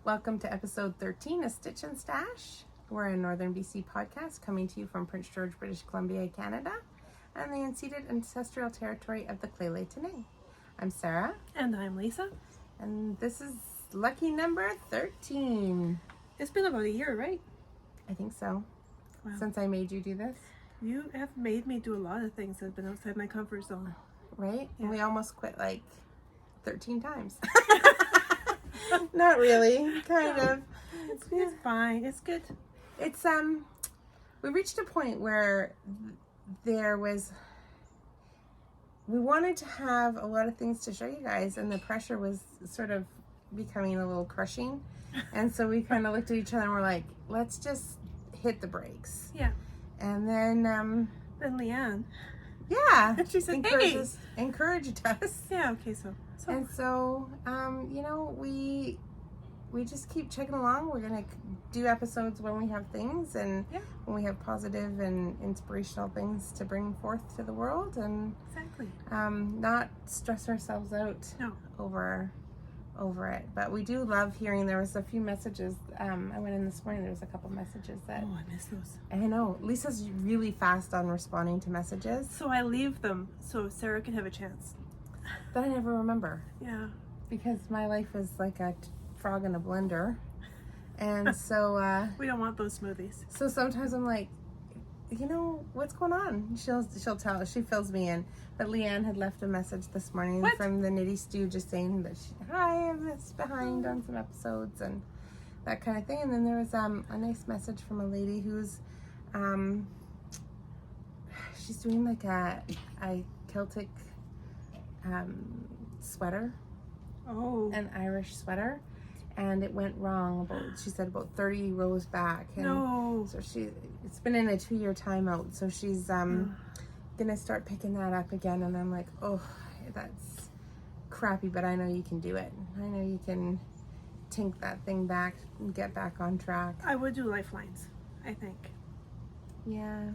Welcome to episode 13 of Stitch and Stash. We're a Northern BC podcast coming to you from Prince George, British Columbia, Canada, and the unceded ancestral territory of the Lheidli T'enneh. I'm Sarah. And I'm Lisa. And this is lucky number 13. It's been about a year, right? I think so. Wow. Since I made you do this. You have made me do a lot of things that have been outside my comfort zone. Right? Yeah. And we almost quit like 13 times. Not really. Kind of. It's fine. It's good. It's, we reached a point where we wanted to have a lot of things to show you guys, and the pressure was sort of becoming a little crushing. And so we kind of looked at each other and we're like, let's just hit the brakes. Yeah. And then, Then Leanne. yeah. She said, encouraged us. Yeah, okay, so. And so, you know, we just keep chugging along. We're going to do episodes when we have things and when we have positive and inspirational things to bring forth to the world, and Exactly. not stress ourselves out over it. But we do love hearing. There was a few messages. I went in this morning. There was a couple messages that. Oh, I miss those. I know. Lisa's really fast on responding to messages. So I leave them so Sarah can have a chance. That I never remember. Yeah. Because my life is like a frog in a blender. And so we don't want those smoothies. So sometimes I'm like, you know, what's going on? She'll tell. She fills me in. But Leanne had left a message this morning from the Nitty Stew just saying that hi, I'm just behind on some episodes and that kind of thing. And then there was a nice message from a lady who's she's doing like a Celtic sweater. Oh. An Irish sweater. And it went wrong she said about 30 rows back. And no. so it's been in a 2-year timeout. So she's gonna start picking that up again. And I'm like, oh, that's crappy, but I know you can do it. I know you can tink that thing back and get back on track. I would do lifelines, I think. Yeah.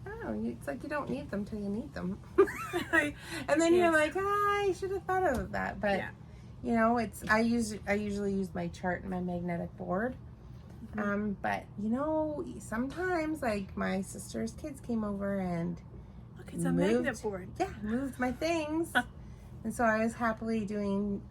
I don't know. It's like you don't need them till you need them. And then you're like, I should have thought of that. But you know, I usually use my chart and my magnetic board. Mm-hmm. But you know, sometimes like my sister's kids came over and look, it's a magnet board. Yeah, moved my things. And so I was happily doing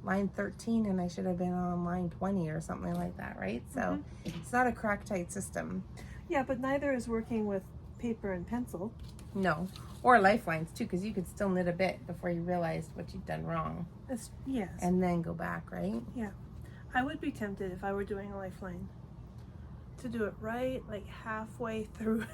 line 13 and I should have been on line 20 or something like that, right? So it's not a crack tight system. Yeah, but neither is working with paper and pencil. No. Or lifelines too, because you could still knit a bit before you realized what you'd done wrong. Yes. And then go back, right? Yeah. I would be tempted if I were doing a lifeline to do it right, like halfway through.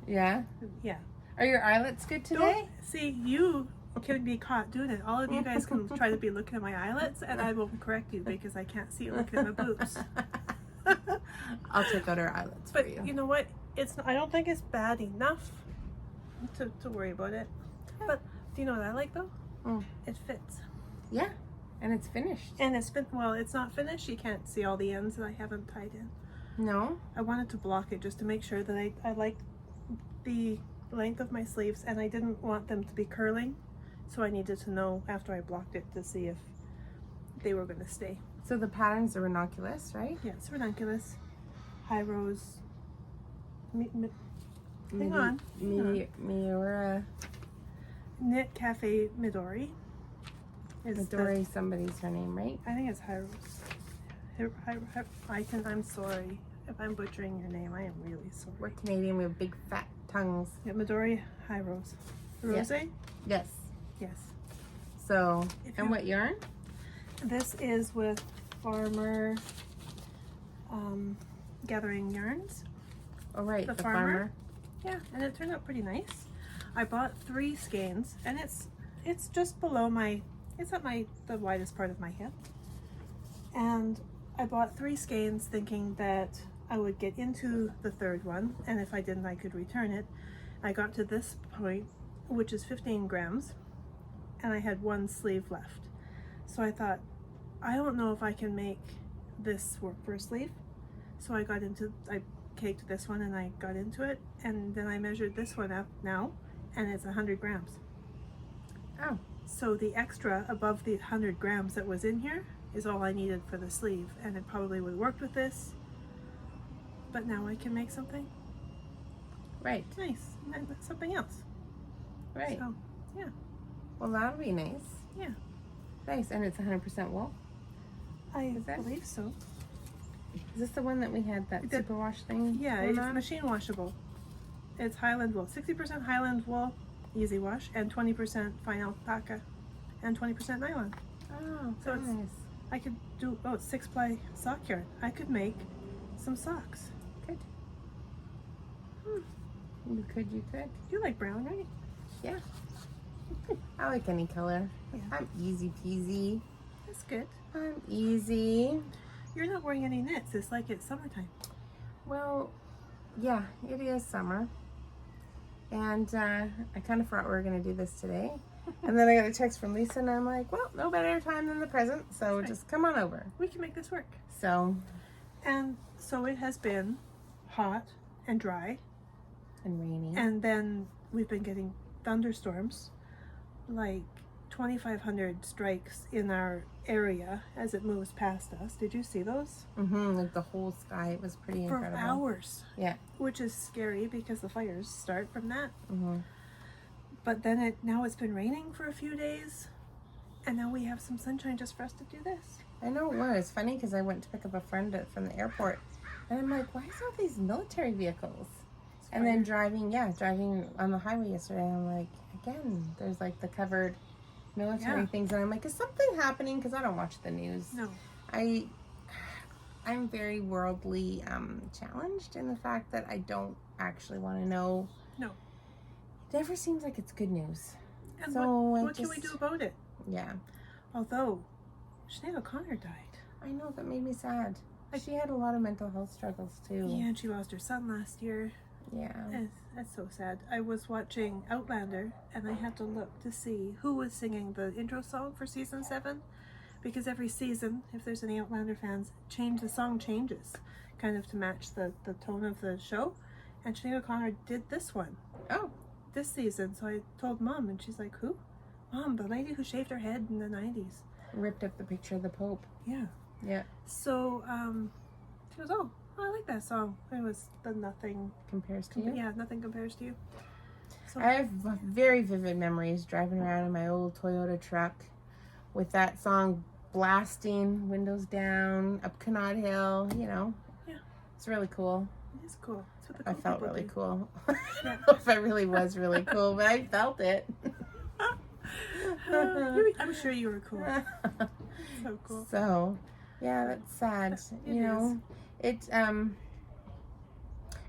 Yeah? Yeah. Are your eyelets good today? See, you can be caught doing it. All of you guys can try to be looking at my eyelets, and I will correct you because I can't see you looking at my boobs. I'll check out our eyelets for you. But you know what? I don't think it's bad enough to worry about it. But do you know what I like though? It fits. Yeah, and it's finished. And it's not finished. You can't see all the ends that I haven't tied in. No? I wanted to block it just to make sure that I liked the length of my sleeves, and I didn't want them to be curling. So I needed to know after I blocked it to see if they were going to stay. So the pattern's a ranunculus, right? Yeah, it's ranunculus, high rose. Hang on. Miura. Knit Cafe Midori. Midori, somebody's her name, right? I think it's high rose. I'm sorry if I'm butchering your name. I am really sorry. We're Canadian. We have big fat tongues. Yeah, Midori, high rose. Hirose? Yes. Yes. So, and what yarn? This is with Farmer Gathering Yarns. Oh, right, the farmer. Yeah, and it turned out pretty nice. I bought 3 skeins, and it's just below it's at the widest part of my hip. And I bought 3 skeins thinking that I would get into the 3rd one, and if I didn't, I could return it. I got to this point, which is 15 grams, and I had 1 sleeve left. So I thought, I don't know if I can make this work for a sleeve. So I caked this one and I got into it, and then I measured this one up now, and it's 100 grams. Oh. So the extra above the 100 grams that was in here is all I needed for the sleeve, and it probably would have worked with this, but now I can make something Right. nice, and something else. Right. So, yeah. Well, that'll be nice. Yeah. Nice. And it's 100% wool? I that- believe so. Is this the one that we had that superwash thing? Yeah, going it's on? machine washable. It's Highland wool. 60% Highland wool, easy wash, and 20% fine alpaca, and 20% nylon. Oh, So it's- nice. I could do, it's 6-ply sock yarn. I could make some socks. Good. You could. You like brown, right? Yeah. I like any color. Yeah. I'm easy peasy. That's good. I'm easy. You're not wearing any knits. It's like it's summertime. Well, yeah, it is summer. And I kind of forgot we were going to do this today. And then I got a text from Lisa and I'm like, well, no better time than the present. So Right. just come on over. We can make this work. So, And so it has been hot and dry. and rainy. And then we've been getting thunderstorms, like 2,500 strikes in our area as it moves past us. Did you see those? Like the whole sky. It was pretty For incredible. hours. Yeah. Which is scary because the fires start from that. Mm-hmm. But then now it's been raining for a few days, and now we have some sunshine just for us to do this. I know it was. It's funny because I went to pick up a friend from the airport. And I'm like, why is all these military vehicles? And then driving on the highway yesterday, I'm like, again, there's like the covered military things. And I'm like, is something happening? Because I don't watch the news. No. I'm very worldly challenged in the fact that I don't actually want to know. No. It never seems like it's good news. And So what can we do about it? Yeah. Although, Sinead O'Connor died. I know, that made me sad. She had a lot of mental health struggles too. Yeah, and she lost her son last year. Yeah. That's so sad. I was watching Outlander, and I had to look to see who was singing the intro song for season 7, because every season, if there's any Outlander fans, the song changes, kind of to match the tone of the show. And Sinead O'Connor did this one. Oh. This season. So I told Mom, and she's like, "Who?" "Mom, the lady who shaved her head in the 90s. Ripped up the picture of the Pope. Yeah. Yeah. So she goes, "Oh, I like that song." It was the Nothing Compares to you? Yeah, Nothing Compares to You. So I have very vivid memories driving around in my old Toyota truck with that song blasting, windows down, up Canard Hill, you know. Yeah. It's really cool. it is cool. It's what the I cool felt people really do. cool. Yeah. I don't know if I really was really cool, but I felt it. I'm sure you were cool. So cool. So, yeah, that's sad. It You know,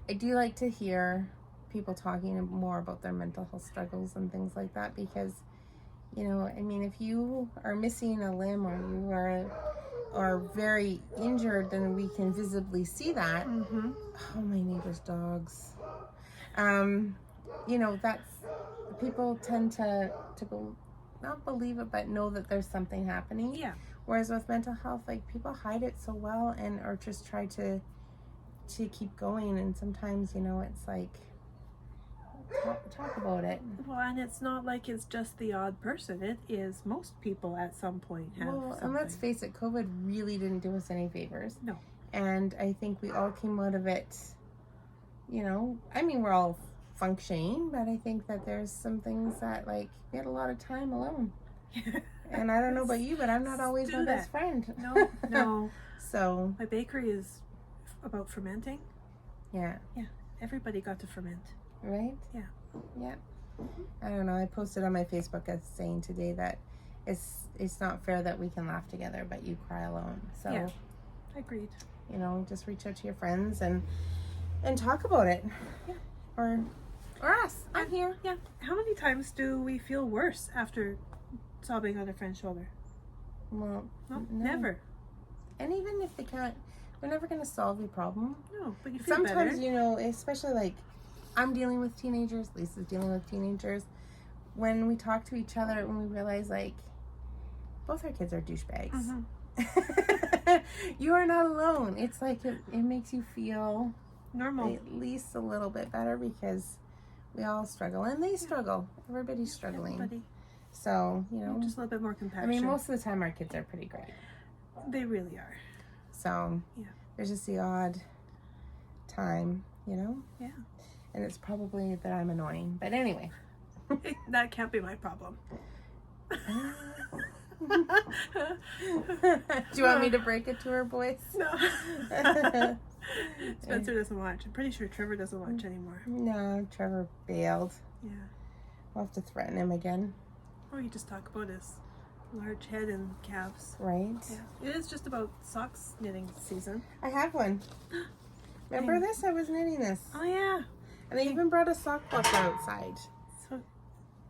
I do like to hear people talking more about their mental health struggles and things like that because, you know, I mean, if you are missing a limb or you are very injured, then we can visibly see that. Mm-hmm. Oh, my neighbor's dogs. You know, that's, people tend to not believe it, but know that there's something happening. Yeah. Whereas with mental health, like, people hide it so well or just try to keep going. And sometimes, you know, it's like, talk about it. Well, and it's not like it's just the odd person. It is most people at some point have Well, something. and let's face it, COVID really didn't do us any favors. No. And I think we all came out of it, you know, I mean, we're all functioning, but I think that there's some things that, like, we had a lot of time alone. And I don't know about you, but I'm not always do my that. best friend. No. So, My bakery is about fermenting. yeah. Everybody got to ferment. Right? Yeah. Yeah. I don't know. I posted on my Facebook as saying today that it's not fair that we can laugh together, but you cry alone. So, Yeah. Agreed. you know, just reach out to your friends and talk about it. Yeah. Or us. I'm here. Yeah. How many times do we feel worse after sobbing on a friend's shoulder? Well, No, no. never. And even if they can't, we're never going to solve your problem. No, but you feel Sometimes, better. you know, especially like I'm dealing with teenagers, Lisa's dealing with teenagers. When we talk to each other and we realize, like, both our kids are douchebags. Mm-hmm. You are not alone. It's like it makes you feel Normal. at least a little bit better because we all struggle and they struggle. Everybody's struggling. Everybody. So, you know, Just a little bit more compassion. I mean, most of the time our kids are pretty great. They really are. So Yeah. there's just the odd time, you know? Yeah. And it's probably that I'm annoying. But anyway. That can't be my problem. Do you want me to break it to her, boys? No. Spencer doesn't watch. I'm pretty sure Trevor doesn't watch anymore. No, Trevor bailed. Yeah. We'll have to threaten him again. Or you just talk about his large head and calves. Right? Yeah. It is just about socks knitting season. I have one. Remember this? I was knitting this. Oh yeah. And I even brought a sock book outside So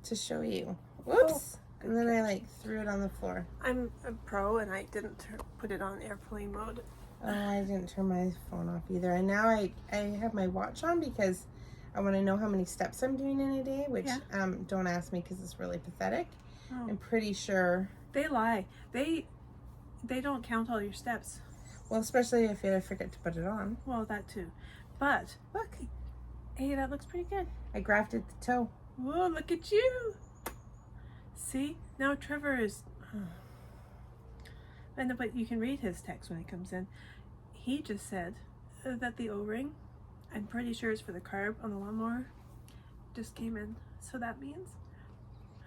to show you. Whoops. And then I like threw it on the floor. I'm a pro and I didn't put it on airplane mode. Oh, I didn't turn my phone off either. And now I have my watch on because I want to know how many steps I'm doing in a day, which don't ask me because it's really pathetic. Oh. I'm pretty sure. They lie. They don't count all your steps. Well, especially if I forget to put it on. Well, that too. But look, hey, that looks pretty good. I grafted the toe. Whoa, look at you. See? Now Trevor is... But you can read his text when he comes in. He just said that the O-ring, I'm pretty sure it's for the carb on the lawnmower, just came in. So that means...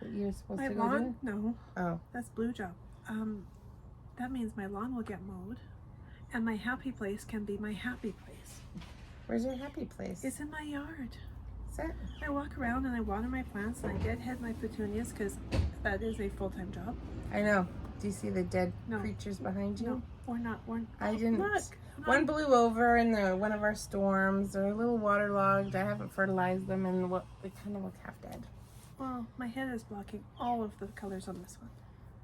What you're supposed my to go lawn? do? No. Oh. That's blue job. That means my lawn will get mowed. And my happy place can be my happy place. Where's your happy place? It's in my yard. Is that? I walk around and I water my plants and I deadhead my petunias because that is a full-time job. I know. Do you see the dead No. creatures behind you? No, we're not. I didn't. Look. One blew over in one of our storms. They're a little waterlogged. I haven't fertilized them, and they kind of look half dead. Well, my head is blocking all of the colors on this one.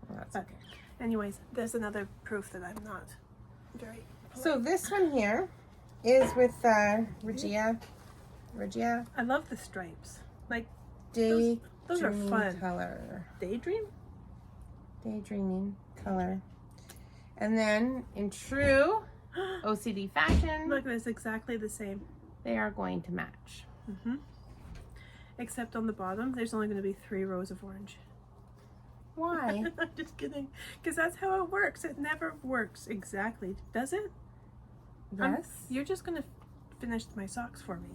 Well, that's But okay. anyways, there's another proof that I'm not very... So this one here is with Regia. Regia. I love the stripes. Like, Daydreaming those are fun. color. Daydream? Daydreaming color. And then in true OCD fashion, Look, it's exactly the same. they are going to match. Mm-hmm. Except on the bottom, there's only going to be 3 rows of orange. Why? I'm just kidding. Because that's how it works. It never works exactly. Does it? Yes. You're just going to finish my socks for me.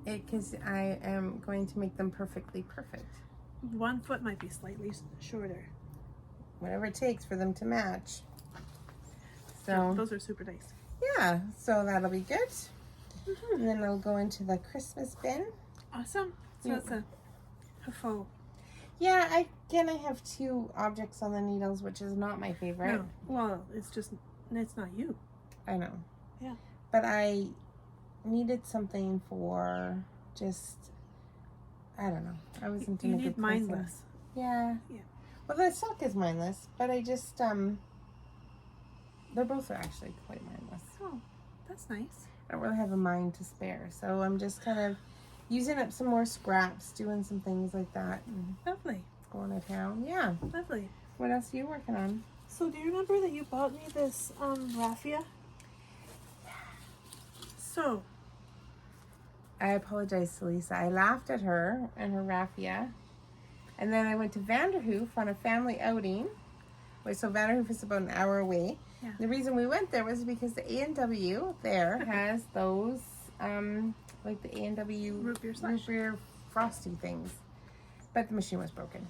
Because I am going to make them perfectly perfect. One foot might be slightly shorter. Whatever it takes for them to match. So, Those are super nice. yeah. So that'll be good. And then it'll go into the Christmas bin. Awesome. So Yeah. it's a faux. Yeah, I have 2 objects on the needles, which is not my favorite. No. Well, it's not you. I know. Yeah. But I needed something for just, I don't know. I wasn't in You a good need place. mindless. Yeah. Yeah. Well, the sock is mindless, but I just, they're both actually quite mindless. Oh, that's nice. I don't really have a mind to spare, so I'm just kind of using up some more scraps, doing some things like that, and Lovely. going to town. Yeah. Lovely. What else are you working on? So do you remember that you bought me this raffia? So I apologize to Lisa. I laughed at her and her raffia. And then I went to Vanderhoof on a family outing. Wait, so Vanderhoof is about an hour away. Yeah. The reason we went there was because the A&W there has those, like the A&W Root beer frosty things. But the machine was broken.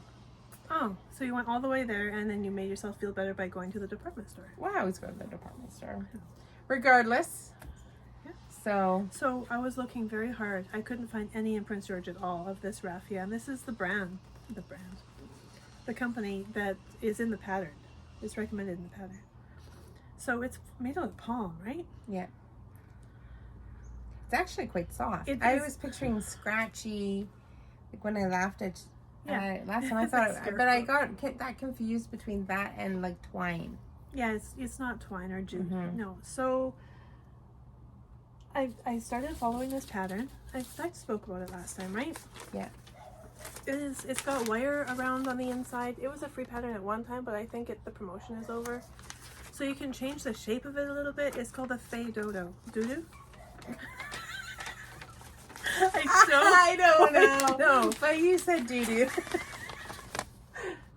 Oh, so you went all the way there and then you made yourself feel better by going to the department store. Well, I always go to the department store. Regardless. Yeah. So I was looking very hard. I couldn't find any in Prince George at all of this raffia. And this is the company that is in the pattern. It's recommended in the pattern. So it's made out of palm, right? yeah. It's actually quite soft. It I is- was picturing scratchy, like when I laughed at last time I It's thought, like but I got that confused between that and like twine. Yeah, it's not twine or jute. Mhm. No. So I started following this pattern. I spoke about it last time, right? Yeah. It's got wire around on the inside. It was a free pattern at one time, but I think the promotion is over. So you can change the shape of it a little bit. It's called the Fais Do-Do. Do-Do? I don't know. No. But you said doo-doo.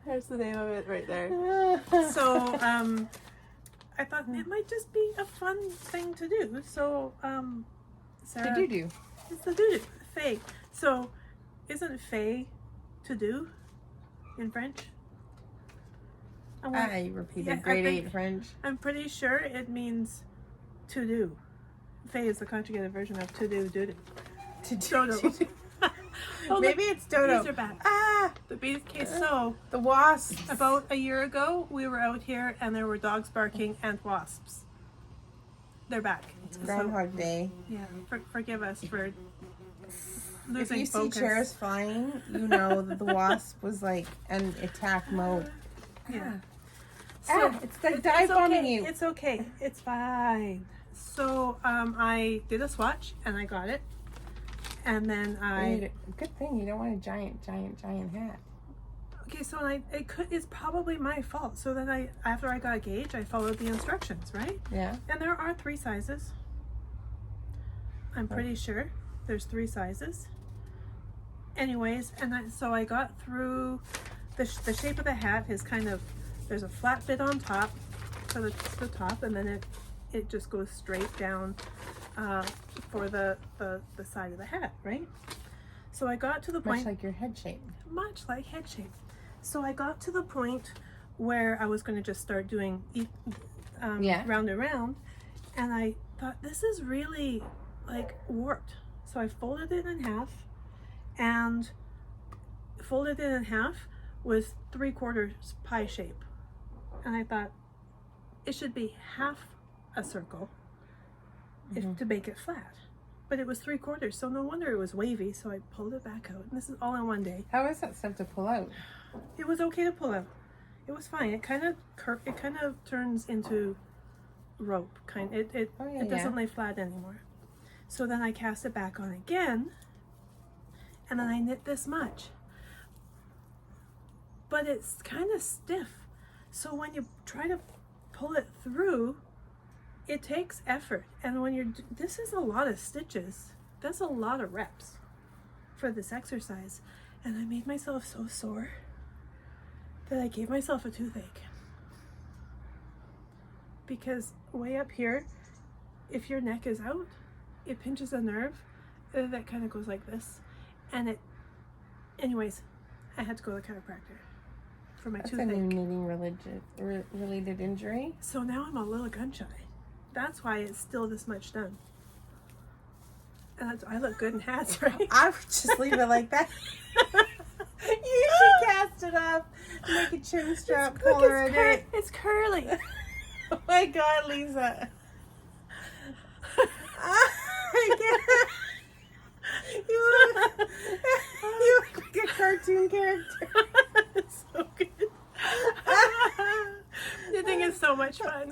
There's the name of it right there. So, I thought it might just be a fun thing to do. So, Sarah, The do-do. it's the do-do, Fais. So, isn't Fais to do in French? I repeated Yeah, grade 8 French. I'm pretty sure it means to do. Fais is the conjugated version of to do, do-do. To-do. Oh, Maybe it's Dodo. Bees are back. Ah! The bees. Okay, so The wasps. about a year ago, we were out here and there were dogs barking and wasps. They're back. It's Groundhog Day. Yeah, forgive us for If losing you focus. see chairs flying, you know that the wasp was like in attack mode. Yeah. It's the dive bombing okay. you. It's okay. It's fine. So I did a swatch and I got it. And then Good thing you don't want a giant hat. okay, so it's probably my fault. So then after I got a gauge, I followed the instructions, right? Yeah. And there are 3 sizes. I'm pretty sure there's 3 sizes. Anyways, and so I got through the shape of the hat is kind of, there's a flat bit on top for the top, and then it just goes straight down for the side of the hat, right? So I got to the point, Much like your head shape. much like head shape. So I got to the point where I was going to just start doing round and round, and I thought this is really like warped. So I folded it in half, and folded it in half with 3/4 pie shape, and I thought it should be half a circle to make it flat, but it was 3/4, so no wonder it was wavy. So I pulled it back out, and this is all in one day. How is that stuff to pull out? It was okay to pull out. It was fine. It kind of turns into rope. It doesn't lay flat anymore. So then I cast it back on again, and then I knit this much. But it's kind of stiff. So when you try to pull it through, it takes effort. And when this is a lot of stitches. That's a lot of reps for this exercise. And I made myself so sore that I gave myself a toothache. Because way up here, if your neck is out, it pinches a nerve that kind of goes like this. And anyways, I had to go to the chiropractor for my That's toothache. a new knitting related injury. So now I'm a little gun shy. That's why it's still this much done. And I look good in hats, right? I would just leave it like that. You should cast it up, make a chin strap collar in it. It's curly. Oh my God, Lisa. You look like a cartoon character. It's so good. Knitting is so much fun.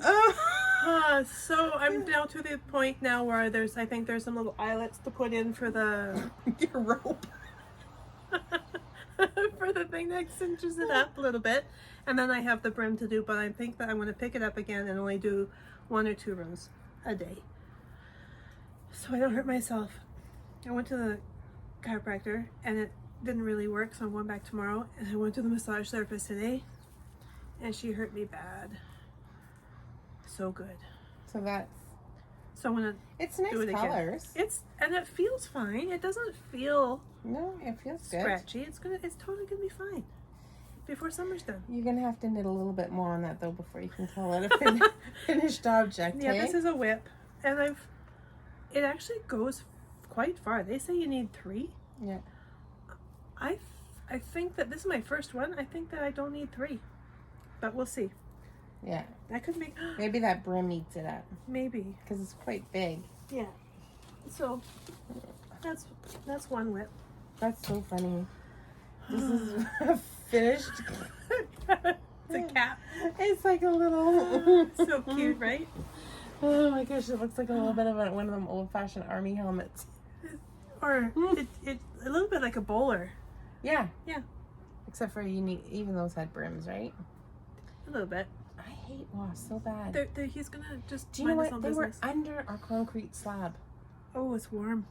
So I'm down to the point now where I think there's some little eyelets to put in for the Your rope. for the thing that cinches it up a little bit, and then I have the brim to do. But I think that I'm going to pick it up again and only do 1 or 2 rows a day, so I don't hurt myself. I went to the chiropractor and it didn't really work, so I'm going back tomorrow. And I went to the massage therapist today, and she hurt me bad. So good. So I'm gonna it's nice do it colors. again. And it feels fine. It doesn't feel No, it feels good. scratchy. It's totally gonna be fine before summer's done. You're gonna have to knit a little bit more on that though before you can call it a finished object. Yeah, eh? this is a whip, and it actually goes quite far. They say you need 3. Yeah. I think that this is my first one. I think that I don't need 3, but we'll see. Yeah. That could make Maybe that brim eats it up maybe. because it's quite big. Yeah. So that's one whip. That's so funny. This is a finished. It's a cap. It's like a little. So cute, right? Oh my gosh! It looks like a little bit of one of them old-fashioned army helmets. Or it a little bit like a bowler. Yeah. Yeah. Except for even those had brims, right? A little bit. I hate wasps so bad. He's gonna just Do you know mind his what? own They business. were under our concrete slab. Oh, it's warm.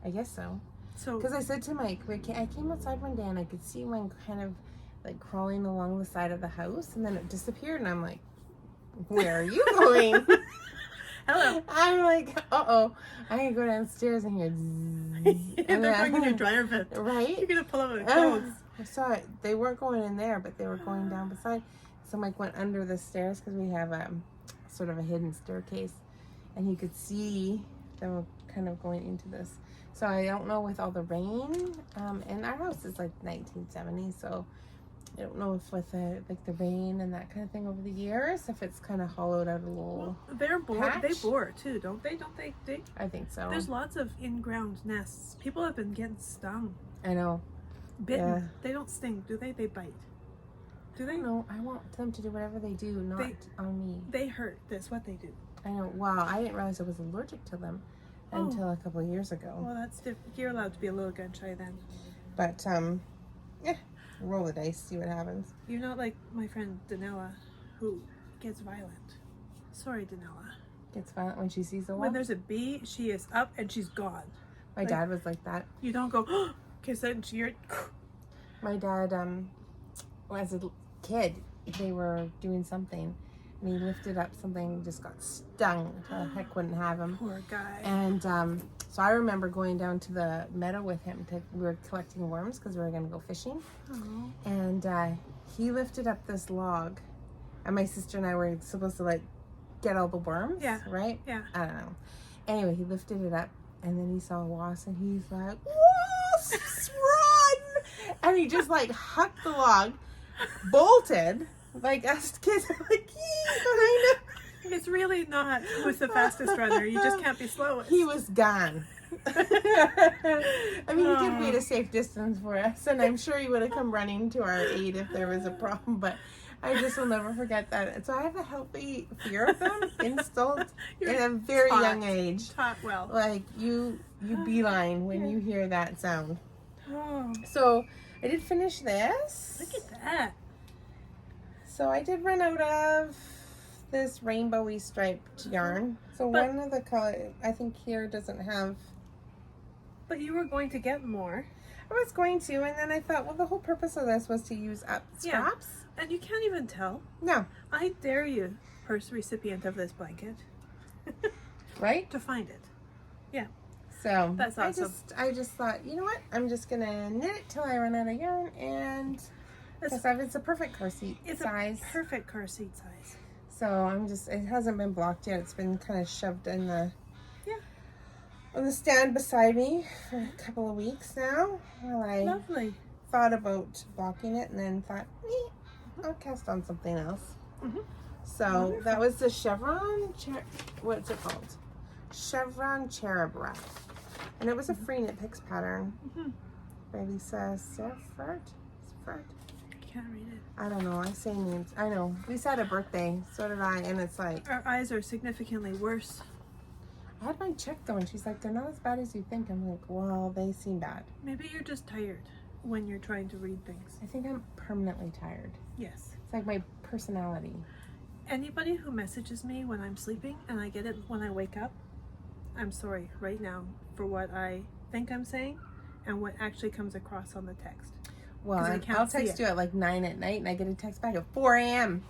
I guess so. So Because I said to Mike, I came outside one day and I could see one kind of like crawling along the side of the house, and then it disappeared, and I'm like, where are you going? Hello. I'm like, uh-oh. I'm going to go downstairs and hear zzz. And they're going in your dryer vent. Right? You're going to pull out the clothes. I saw it. They weren't going in there, but they were going down beside. So Mike went under the stairs because we have sort of a hidden staircase. And he could see them kind of going into this. So I don't know with all the rain. And our house is like 1970, so I don't know if with the rain and that kind of thing over the years, if it's kind of hollowed out a little. They're bored. patch. They bore too, don't they? Don't they? I think so. There's lots of in-ground nests. People have been getting stung, I know. bitten. Yeah. They don't sting, do they? They bite. Do they? No, I want them to do whatever they do, not on me. They hurt. That's what they do. I know. Wow, I didn't realize I was allergic to them until a couple of years ago. Well, that's different. You're allowed to be a little gun shy then. But yeah, roll the dice, see what happens. You're not like my friend Danella, who gets violent. Sorry, Danella. Gets violent when she sees a When wolf. there's a bee, she is up and she's gone. My dad was like that. You don't go, because then you're... My dad, as a kid, they were doing something, and he lifted up something, just got stung. The heck wouldn't have him. Poor guy. And so I remember going down to the meadow with him. We were collecting worms because we were going to go fishing. Oh. And he lifted up this log, and my sister and I were supposed to like get all the worms. Yeah. Right? Yeah. I don't know. Anyway, he lifted it up, and then he saw a wasp, and he's like, "Wasps, run!" And he just like hucked the log, bolted. Like us kids are like, "Yee!" behind him. It's really not who's the fastest runner. You just can't be slowest. He was gone. I mean, he did wait a safe distance for us, and I'm sure he would have come running to our aid if there was a problem, but I just will never forget that. So I have a healthy fear of them installed in a very young age. Taught well. Like, you beeline when you hear that sound. Oh, So I did finish this. look at that. So I did run out of this rainbowy striped yarn. So But- one of the color, I think here doesn't have. But you were going to get more. I was going to, and then I thought, well, the whole purpose of this was to use up Yeah. scraps. And you can't even tell. No, I dare you, first recipient of this blanket, right? to find it. So That's awesome. I just thought, you know what? I'm just gonna knit it till I run out of yarn, and It's, it's a perfect car seat it's size. a perfect car seat size. So it hasn't been blocked yet. It's been kind of shoved in the on the stand beside me for a couple of weeks now. While I Lovely. thought about blocking it, and then thought, I'll cast on something else. Mhm. So Wonderful. that was the Chevron, what's it called? Chevron Cherub wrap. And it was a free knit picks pattern Mhm. by Lisa Seifert. Can't read it. I don't know, I say names. I know. Lisa had a birthday, so did I, and it's like, Our eyes are significantly worse. I had mine checked though, and she's like, they're not as bad as you think. I'm like, well, they seem bad. Maybe you're just tired when you're trying to read things. I think I'm permanently tired. Yes. It's like my personality. Anybody who messages me when I'm sleeping and I get it when I wake up, I'm sorry right now for what I think I'm saying and what actually comes across on the text. Well, 'Cause I can't I'll see text it. you at like 9 at night, and I get a text back at 4 a.m.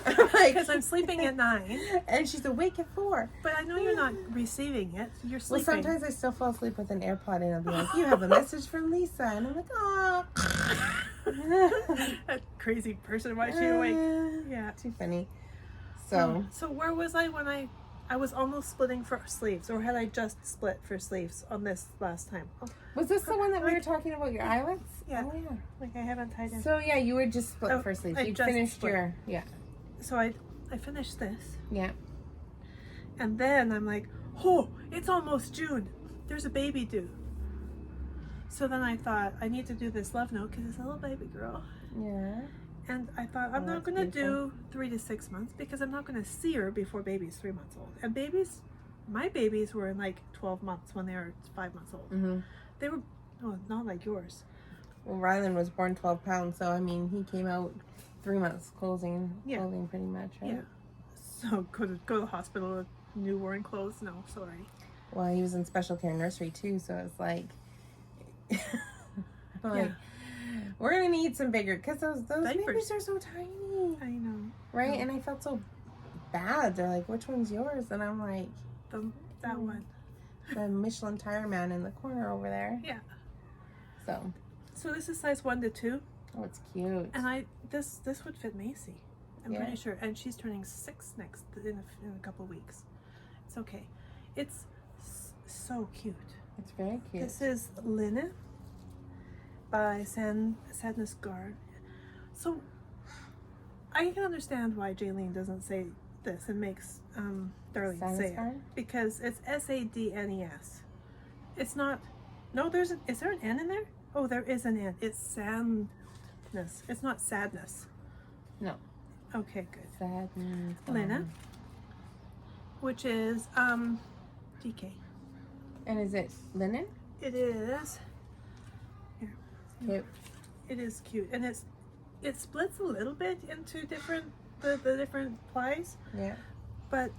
Like, Because I'm sleeping at 9, and she's awake at 4. but I know you're not receiving it. You're Well, sleeping. sometimes I still fall asleep with an AirPod, and I'll be like, "You have a message from Lisa," and I'm like, "Oh." That crazy person, why is she awake? Yeah. Too funny. So So where was I when I was almost splitting for sleeves, or had I just split for sleeves on this last time? Oh, was this the one that we were talking about your eyelets? Yeah. Oh, yeah. like I haven't tied in. So yeah, you were just split Oh, for sleeves. I You just finished split. your So I finished this, yeah. and then I'm like, oh, it's almost June. There's a baby due. So then I thought I need to do this love note because it's a little baby girl. Yeah. And I thought I'm Oh, not that's going to beautiful. do 3 to 6 months because I'm not going to see her before baby's 3 months old. And my babies were in like 12 months when they were 5 months old. Mhm. They were, not like yours. Well, Rylan was born 12 pounds, so I mean, he came out 3 months clothing pretty much, right? Yeah. So go to the hospital with new wearing clothes? No, sorry. Well, he was in special care nursery too, so it's like, we're gonna need some bigger, because those Diapers. babies are so tiny, I know. right? Yeah. And I felt so bad. They're like, which one's yours? And I'm like, that one. The Michelin tire man in the corner over there. Yeah. So this is size 1 to 2. Oh, it's cute. And this would fit Macy. I'm Yeah. pretty sure. And she's turning 6 next in a couple weeks. It's okay. It's so cute. It's very cute. This is Linen by Sandes Garns. So I can understand why Jaylene doesn't say this and makes Darlene Sandes say it, Garns? because it's Sadnes. It's not. No, is there an N in there? Oh, there is an N. It's sadness. It's not sadness. No. Okay, good. Sadness. Lana, which is DK. And is it linen? It is. Here. Cute. It is cute, and it splits a little bit into the different plies, Yeah. but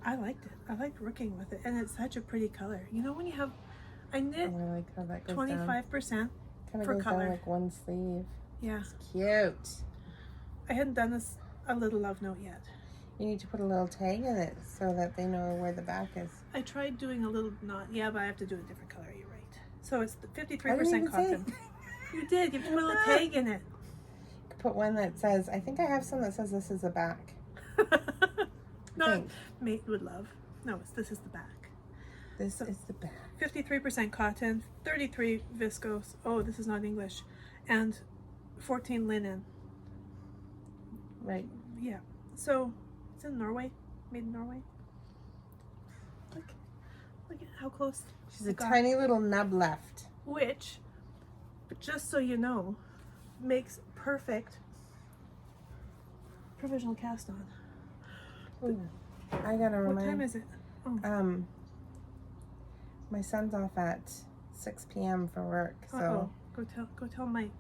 I liked it. I liked working with it, and it's such a pretty color. You know, when you have, I knit I like how that goes 25% down. Kind of for goes color. down like one sleeve. Yeah, It's cute. I hadn't done this a little love note yet. You need to put a little tag in it so that they know where the back is. I tried doing a little knot. Yeah, but I have to do a different color. You're right. So it's I didn't 53% even say cotton. You did. You have to put a little tag in it. Put one that says, I think I have some that says this is the back. No, Think. mate would love. No, this is the back. This is the back. 53% cotton, 33 viscose. Oh, this is not English. And 14 linen. Right. Yeah. So it's in Norway. Made in Norway. Look at how close. She's a got. tiny little nub left. Which, but just so you know, makes perfect provisional cast on. Ooh. I gotta What remind. time is it? Oh. My son's off at 6 p.m. for work, so Uh-oh. Go tell Mike.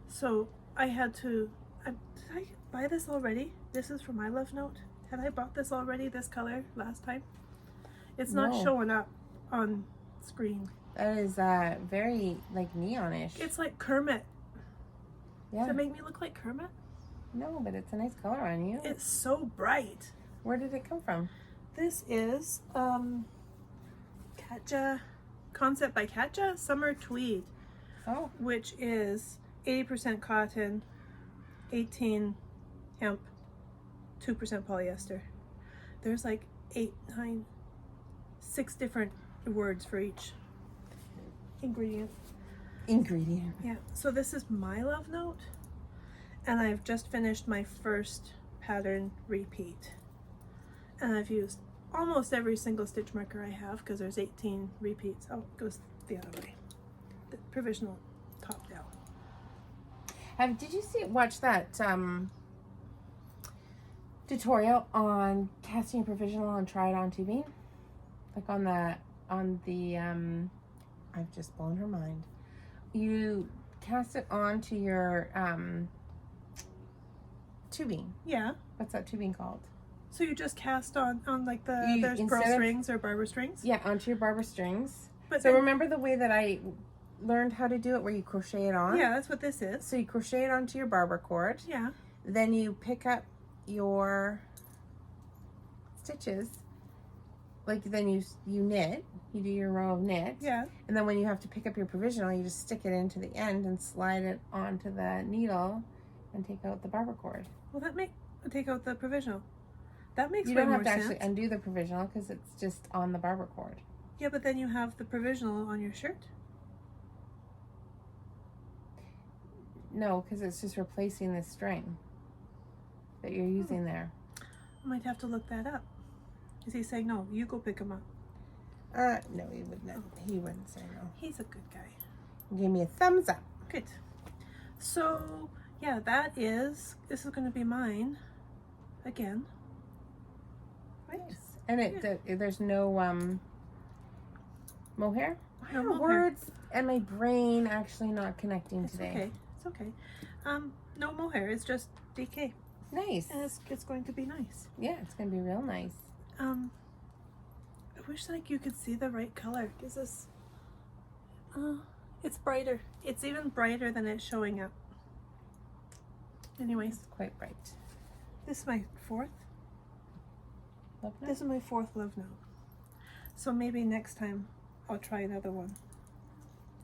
So I had to. Did I buy this already? This is for my love note. Had I bought this already? This color last time? It's not No. showing up on screen. that is very like neonish. It's like Kermit. Yeah. Does it make me look like Kermit? No, but it's a nice color on you. It's so bright. Where did it come from? This is Katia, concept by Katia Summer tweed, Oh, which is 80% cotton, 18 hemp, 2% polyester. There's like 6 different words for each ingredient. Yeah, so this is my love note, and I've just finished my first pattern repeat, and I've used almost every single stitch marker I have because there's 18 repeats. Oh, it goes the other way, the provisional top down. Did you watch that tutorial on casting a provisional and try it on tubing? Like on the I've just blown her mind. You cast it onto your tubing. Yeah, What's that tubing called? so you just cast on like there's instead pearl of- strings or barber strings. Yeah, onto your barber strings. But So then- remember the way that I learned how to do it, where you crochet it on? Yeah, that's what this is. So you crochet it onto your barber cord. Yeah. Then you pick up your stitches, like then you knit, you do your row of knit, Yeah. and then when you have to pick up your provisional, you just stick it into the end and slide it onto the needle and take out the barber cord. Well, take out the provisional. That makes You way don't more have to sense. actually undo the provisional because it's just on the barber cord. Yeah, but then you have the provisional on your shirt. No, because it's just replacing the string that you're using there. I might have to look that up. Is he saying no? You go pick him up. No, he wouldn't. He wouldn't say no. He's a good guy. He gave me a thumbs up. Good. So yeah, this is going to be mine again. Right? And there's no mohair. Why No are mohair. words and my brain actually not connecting It's today? okay. It's okay. No mohair. It's just DK, Nice. and it's going to be nice. Yeah, it's gonna be real nice. I wish like you could see the right color. Is this? It's brighter. It's even brighter than it's showing up. Anyways, It's quite bright. This is my fourth. Love note? This is my fourth love note. So maybe next time I'll try another one.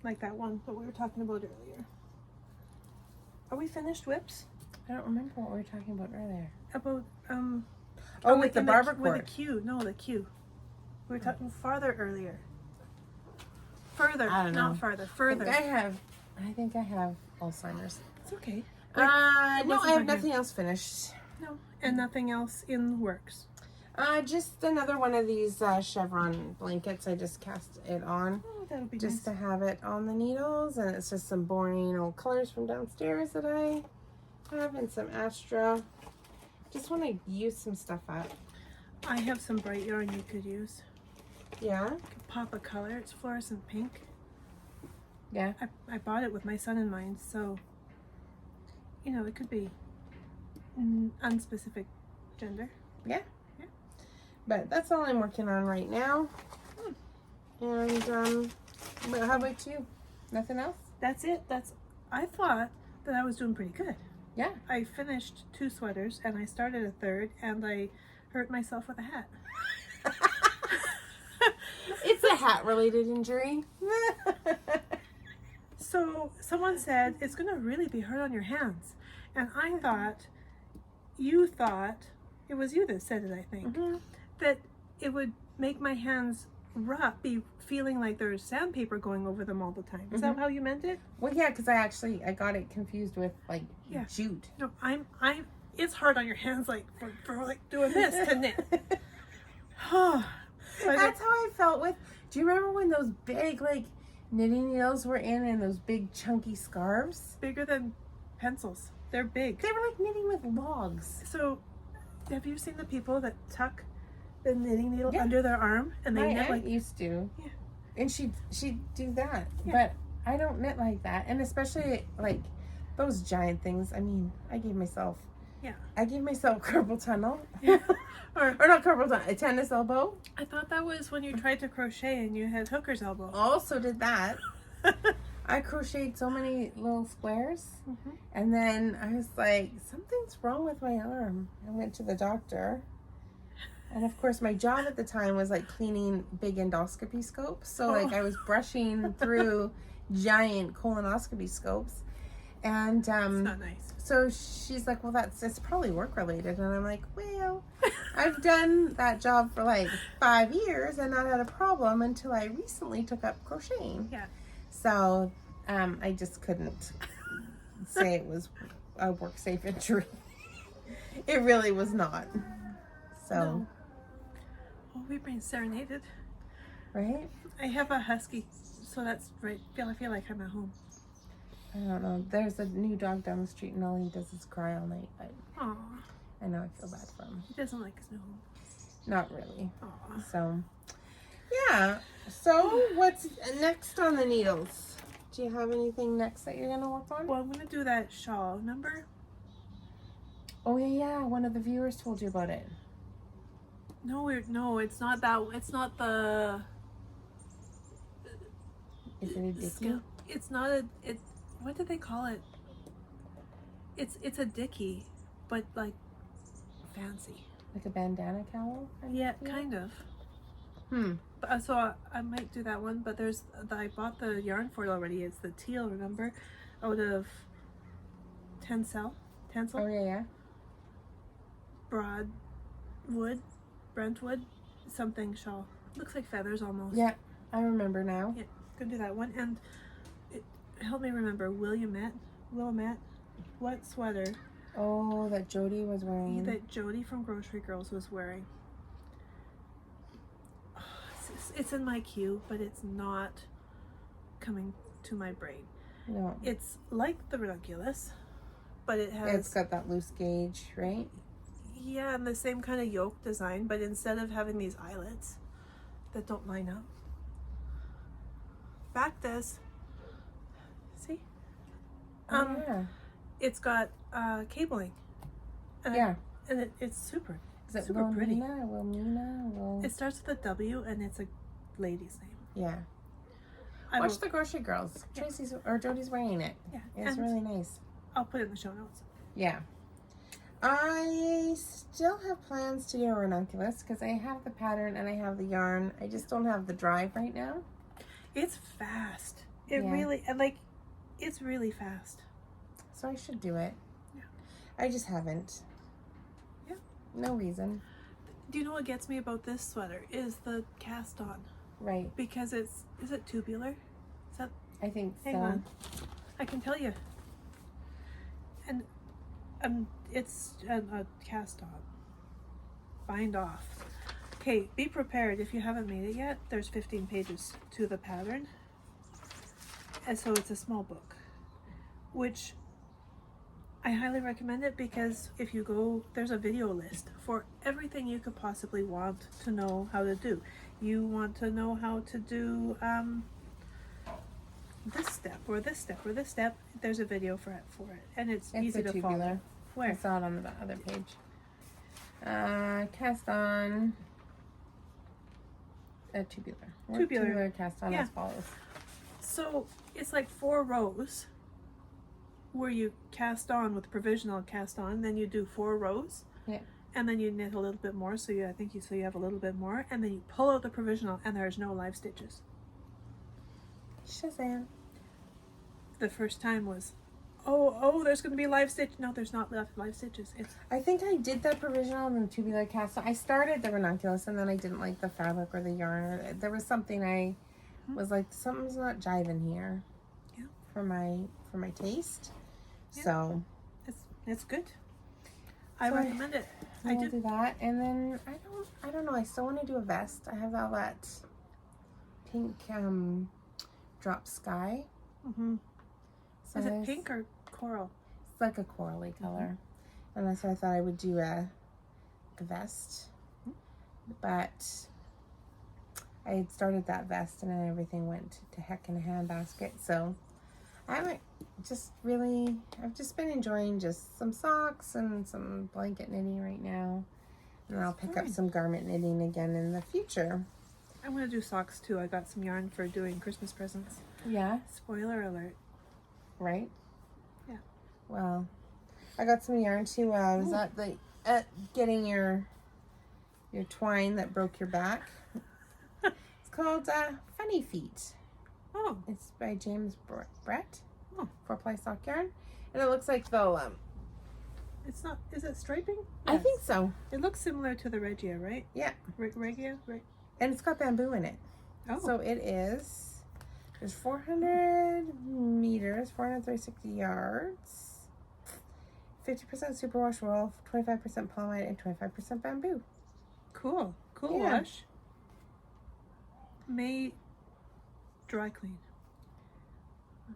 Like that one that we were talking about earlier. Are we finished whips? I don't remember what we were talking about earlier. About Oh, with the barber with cord. the Q. No, the Q. We were talking farther earlier. Further, I don't know. not farther. Further. I think I have Alzheimer's. It's okay. No, I wasn't have on nothing else finished. No, and nothing else in the works. Just another one of these Chevron blankets. I just cast it on Oh, that'll be just nice. to have it on the needles, and it's just some boring old colors from downstairs that I have, and some Astra. Just want to use some stuff up. I have some bright yarn you could use. Yeah, Could pop a color. It's fluorescent pink. yeah. I bought it with my son in mind, so you know it could be unspecific gender. Yeah. But that's all I'm working on right now. And but how about you? Nothing else? That's it. I thought that I was doing pretty good. Yeah. I finished 2 sweaters and I started a 3rd and I hurt myself with a hat. It's a hat related injury. So someone said it's going to really be hard on your hands. And I thought, it was you that said it, I think, that it would make my hands rough, be feeling like there's sandpaper going over them all the time. Is that how you meant it? Well, yeah, because I got it confused with like jute. No, it's hard on your hands, like for like doing this to knit. That's how I felt with. Do you remember when those big like knitting needles were in and those big chunky scarves? Bigger than pencils. They're big. They were like knitting with logs. So, have you seen the people that tuck the knitting needle under their arm and they My knit aunt like? used to. Yeah. And she'd do that, Yeah. but I don't knit like that, and especially like those giant things. I mean, I gave myself carpal tunnel, or not carpal tunnel, a tennis elbow. I thought that was when you tried to crochet and you had hooker's elbow. Also did that. I crocheted so many little squares, and then I was like, something's wrong with my arm. I went to the doctor. And of course, my job at the time was like cleaning big endoscopy scopes. So like I was brushing through giant colonoscopy scopes. And It's not nice. so she's like, well, it's probably work related. And I'm like, well, I've done that job for like 5 years and not had a problem until I recently took up crocheting. Yeah. So I just couldn't say it was a work safe injury. It really was not. So. No. Oh, we're being serenaded. Right? I have a husky, so that's right. I feel like I'm at home. I don't know. There's a new dog down the street and all he does is cry all night. But Aw, I know I feel bad for him. he doesn't like his new home. Not really. Aw. So, yeah. So, what's next on the needles? Do you have anything next that you're going to work on? Well, I'm gonna do that shawl. Remember? Oh, yeah. One of the viewers told you about it. No, it's not that. It's not the. Is it a dicky? It's not a. What do they call it? It's a dicky, but like fancy. Like a bandana cowl? Yeah, kind of. But, so I might do that one. But I bought the yarn for it already. It's the teal. Remember, out of Tencel. Oh, yeah. Brentwood, something shawl. Looks like feathers almost. Yeah, I remember now. Yeah, gonna do that one. And help me remember, Willamette, what sweater Oh, that Jody was wearing. that Jody from Grocery Girls was wearing. Oh, it's in my queue, but it's not coming to my brain. No. It's like the Ranunculus, but it has... It's got that loose gauge, right? Yeah, and the same kind of yoke design, but instead of having these eyelets that don't line up. Back this. See? Yeah. It's got cabling. And Yeah. it's super. Is it super pretty. Wilmina? It starts with a W and it's a lady's name. Yeah. Watch the Grocery Girls. Tracy's or Jody's wearing it. Yeah. It's and really nice. I'll put it in the show notes. Yeah. I still have plans to do a ranunculus because I have the pattern and I have the yarn. I just don't have the drive right now. It's fast. It really, it's really fast. So I should do it. Yeah. I just haven't. Yeah. No reason. Do you know what gets me about this sweater is the cast on. Right. Because is it tubular? Is that? I think so. Hang on. I can tell you. And it's a cast on. Bind off. Okay, be prepared if you haven't made it yet. There's 15 pages to the pattern. And so it's a small book, which I highly recommend it because if you go, there's a video list for everything you could possibly want to know how to do. You want to know how to do this step or this step or this step, there's a video for it, and it's easy to tubular. follow. Where? I saw it on the other page. Cast on a tubular. Tubular cast on as follows. So it's like 4 rows where you cast on with provisional cast on, then you do 4 rows. Yeah. And then you knit a little bit more, so you have a little bit more, and then you pull out the provisional, and there's no live stitches. Shazam. The first time was, oh, there's going to be live stitch. No, there's not live stitches. I think I did the provisional and the tubular cast on. I started the ranunculus and then I didn't like the fabric or the yarn. There was something I was like, something's not jiving here. Yeah. For my taste. Yeah. So it's good. I recommend it. I will do that, and then I don't know. I still want to do a vest. I have all that pink drop sky. Mm-hmm. So is it pink or coral? It's like a corally color, and that's why I thought I would do a vest. But I had started that vest, and then everything went to heck in a handbasket. So I've just been enjoying just some socks and some blanket knitting right now. And I'll pick up some garment knitting again in the future. I'm going to do socks too. I got some yarn for doing Christmas presents. Yeah. Spoiler alert. Right? Yeah. Well, I got some yarn too. I was at getting your twine that broke your back. It's called Funny Feet. Oh. It's by James Brett. Oh. 4-ply sock yarn. And it looks like the It's not, is it striping? Yes. I think so. It looks similar to the Regia, right? Yeah. Regia? Right. And it's got bamboo in it. Oh. So it is, there's 400 meters, 436 yards, 50% superwash wool, 25% polyamide, and 25% bamboo. Cool. Cool Yeah. wash. May dry clean.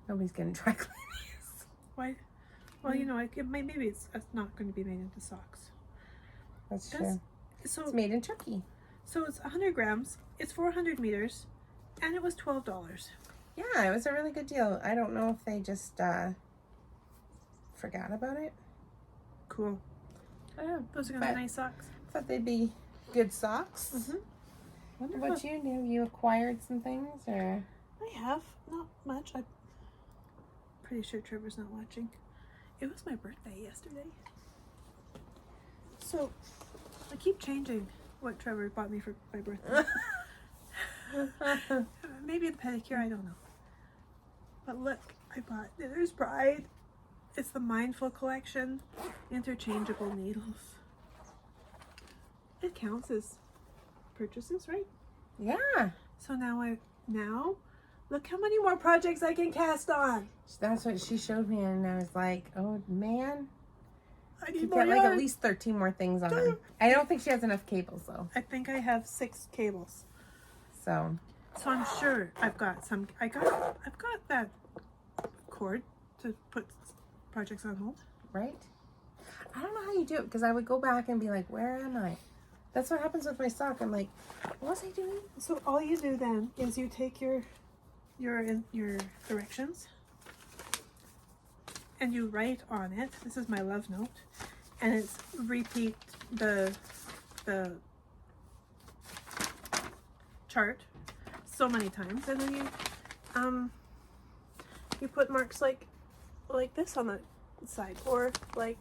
Nobody's gonna dry clean these. Why? Well, you know, maybe it's not going to be made into socks. That's true. So it's made in Turkey. So it's 100 grams. It's 400 meters, and it was $12. Yeah, it was a really good deal. I don't know if they just forgot about it. Cool. I don't know. Those are going to be nice socks. Thought they'd be good socks. Mm-hmm. Wonderful. What you do? You acquired some things, or? I have. Not much. I'm pretty sure Trevor's not watching. It was my birthday yesterday. So, I keep changing what Trevor bought me for my birthday. Maybe the pedicure, I don't know. But look, I bought Knitter's Pride. It's the Mindful Collection. Interchangeable needles. It counts as purchases, right? Yeah. So now look how many more projects I can cast on. That's what she showed me, and I was like, oh man. I need You more get like yarn. at least 13 more things on her. I don't think she has enough cables though. I think I have 6 cables. So I'm sure I've got some. I've got that cord to put projects on hold. right? I don't know how you do it because I would go back and be like, where am I? That's what happens with my sock. I'm like, what was I doing? So all you do then is you take your directions and you write on it. This is my love note, and it's repeat the chart so many times, and then you put marks like this on the side, or like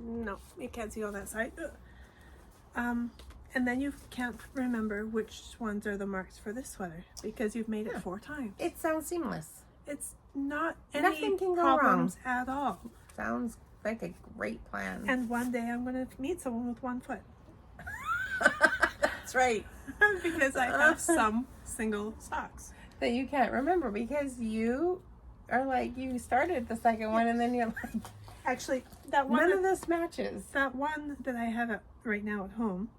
No, you can't see on that side. And then you can't remember which ones are the marks for this sweater because you've made it 4 times. It sounds seamless. It's not any Nothing can go problems at all. Sounds like a great plan. And one day I'm going to meet someone with 1 foot. That's right. Because I have some single socks. That you can't remember because you are like, you started the second one and then you're like, actually, that one, none of this matches. That one that I have right now at home,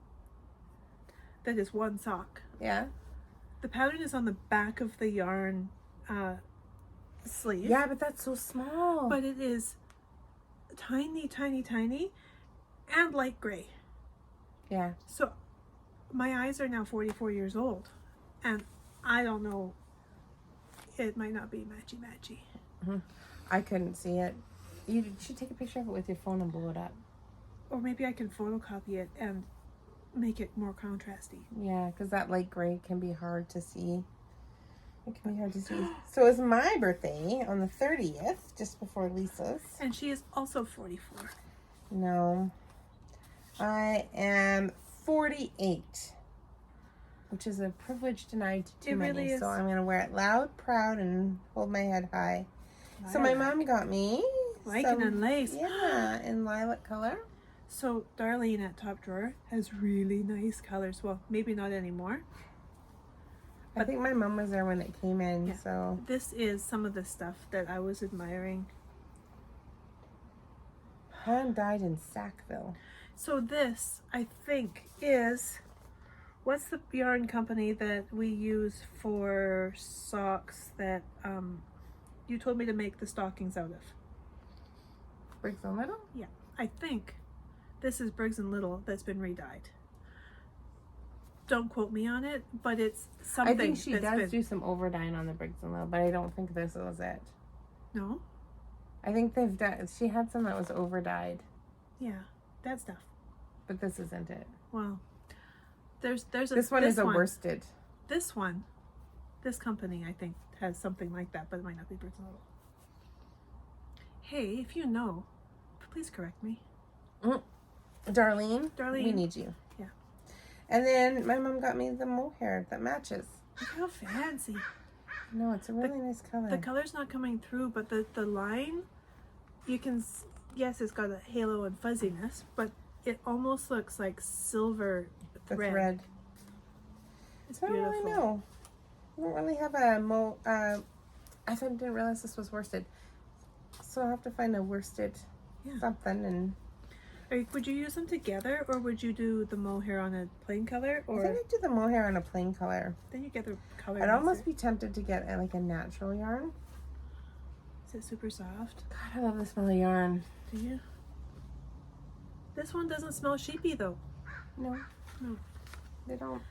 that is 1 sock. Yeah. The pattern is on the back of the yarn sleeve. Yeah, but that's so small. But it is tiny, tiny, tiny, and light gray. Yeah. So my eyes are now 44 years old, and I don't know. It might not be matchy-matchy. Mm-hmm. I couldn't see it. You should take a picture of it with your phone and blow it up. Or maybe I can photocopy it and make it more contrasty. Yeah, because that light gray can be hard to see. It can be hard to see. So it was my birthday on the 30th, just before Lisa's. And she is also 44. No. I am 48, which is a privilege denied to too many. Really is. So I'm going to wear it loud, proud, and hold my head high. Lilac. So my mom got me Lichen and Lace. Yeah, in lilac color. So Darlene at Top Drawer has really nice colors. Well, maybe not anymore. I think my mom was there when it came in, Yeah. so. This is some of the stuff that I was admiring. Han died in Sackville. So this, I think, is... What's the yarn company that we use for socks that you told me to make the stockings out of? Briggs and Little? Yeah, I think this is Briggs and Little that's been re-dyed. Don't quote me on it, but it's something. I think she does do some over-dyeing on the Briggs and Little, but I don't think this was it. No? I think they've done. She had some that was over-dyed. Yeah, that stuff. But this isn't it. Well, there's this one is a worsted. This one, this company, I think, has something like that, but it might not be Briggs and Little. Hey, if you know, please correct me. Darlene, Darlene, we need you. Yeah. And then my mom got me the mohair that matches. Look how fancy. No, it's a really nice color. The color's not coming through, but the line, you can, yes, it's got a halo and fuzziness, but it almost looks like silver thread. It's I don't beautiful. really know. I don't really have a I didn't realize this was worsted. So I'll have to find a worsted something and... Would you use them together, or would you do the mohair on a plain color? Or I think I'd do the mohair on a plain color. Then you get the color. I'd almost be tempted to get like a natural yarn. Is it super soft? God, I love the smell of yarn. Do you? This one doesn't smell sheepy though. No. No. They don't.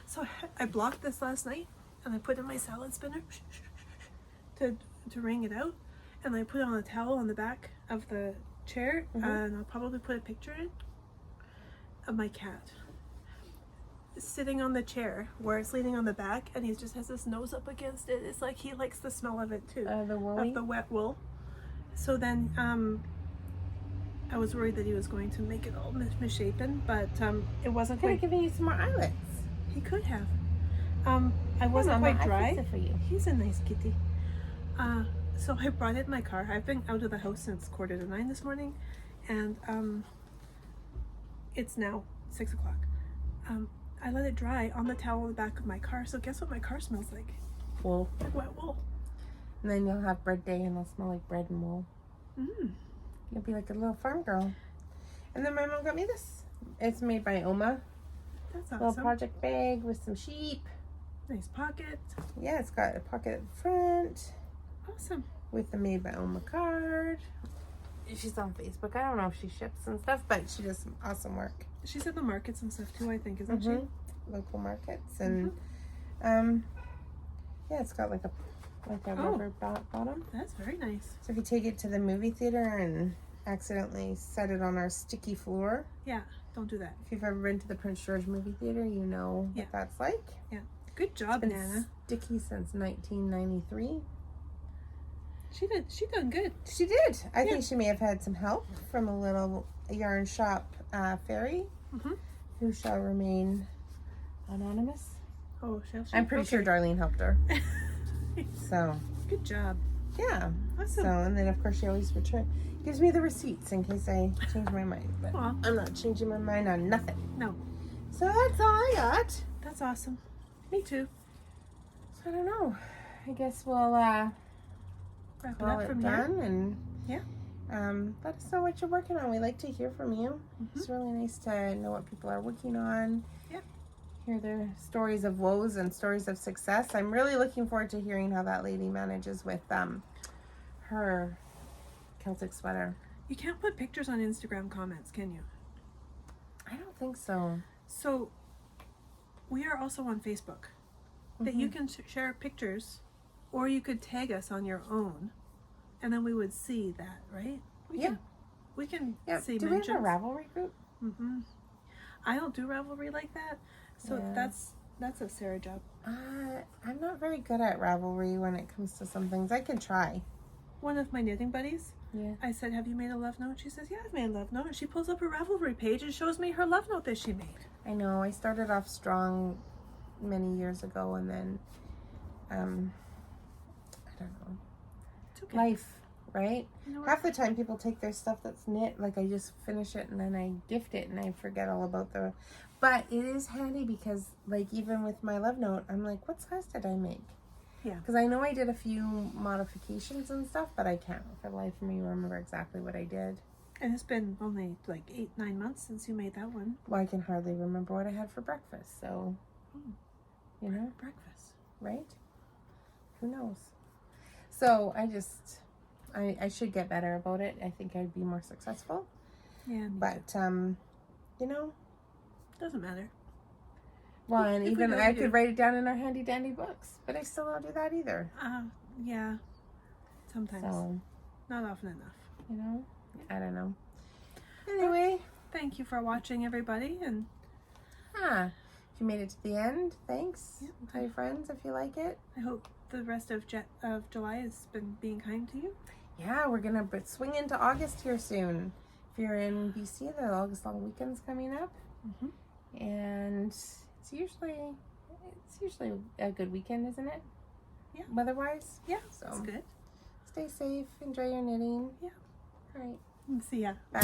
So I blocked this last night, and I put in my salad spinner to wring it out, and I put it on a towel on the back of the chair, and I'll probably put a picture in of my cat sitting on the chair where it's leaning on the back, and he just has his nose up against it. It's like he likes the smell of it too, The woolly? of the wet wool. So then I was worried that he was going to make it all misshapen, but it wasn't Could have quite. given you some more eyelets. He could have. I wasn't quite dry. I fixed it for you. He's a nice kitty. So I brought it in my car. I've been out of the house since 8:45 this morning, and it's now 6 o'clock. I let it dry on the towel in the back of my car. So guess what my car smells like? Wool. Like wet wool. And then you'll have bread day and it'll smell like bread and wool. You'll be like a little farm girl. And then my mom got me this. It's made by Oma. That's Little awesome. project bag with some sheep. Nice pocket. Yeah, it's got a pocket at the front Awesome. with the Made by Oma card. She's on Facebook. I don't know if she ships and stuff, but she does some awesome work. She's at the markets and stuff too, I think, isn't she? Local markets and yeah, it's got like a rubber bottom. That's very nice. So if you take it to the movie theater and accidentally set it on our sticky floor, Yeah, don't do that. if you've ever been to the Prince George movie theater, you know what that's like. Yeah. Good job, It's been Nana. sticky since 1993. She done good. She did. I think she may have had some help from a little yarn shop fairy who shall remain anonymous. Oh, shall she? I'm pretty sure Darlene helped her. So. Good job. Yeah. Awesome. So, and then of course she always gives me the receipts in case I change my mind. But I'm not changing my mind on nothing. No. So that's all I got. That's awesome. Me too. So I don't know. I guess we'll wrap it call up it from done here. and Yeah. let us know what you're working on. We like to hear from you. It's really nice to know what people are working on. Yeah. Hear their stories of woes and stories of success. I'm really looking forward to hearing how that lady manages with her Celtic sweater. You can't put pictures on Instagram comments, can you? I don't think so. So, we are also on Facebook. That you can share pictures, or you could tag us on your own, and then we would see that, right? We can see Do mentions. we have a Ravelry group? I don't do Ravelry like that, so that's a Sarah job. I'm not very good at Ravelry when it comes to some things. I can try. One of my knitting buddies, I said, have you made a love note? She says, yeah, I've made a love note. And she pulls up her Ravelry page and shows me her love note that she made. I know. I started off strong many years ago, and then I don't know. It's okay. Life, right? You know what? Half the time people take their stuff that's knit, like I just finish it and then I gift it and I forget all about the... But it is handy because, like, even with my love note, I'm like, what size did I make? Yeah. Because I know I did a few modifications and stuff, but I can't for the life of me remember exactly what I did. And it's been only like 8-9 months since you made that one. Well, I can hardly remember what I had for breakfast, so... You know? Breakfast. Right? Who knows? So I should get better about it. I think I'd be more successful. Yeah. But, you know. Doesn't matter. Well, and If we even know, I we could do. write it down in our handy dandy books. But I still don't do that either. Yeah. Sometimes. So, Not often enough. you know, I don't know. Anyway. Thank you for watching, everybody. And If you made it to the end, thanks. Yeah. Tell your friends if you like it. I hope the rest of July has been being kind to you. Yeah, we're gonna swing into August here soon. If you're in BC, the August long weekend's coming up, and it's usually a good weekend, isn't it? Yeah. Weather-wise. Yeah, So that's good. stay safe. Enjoy your knitting. Yeah. All right. See ya. Bye.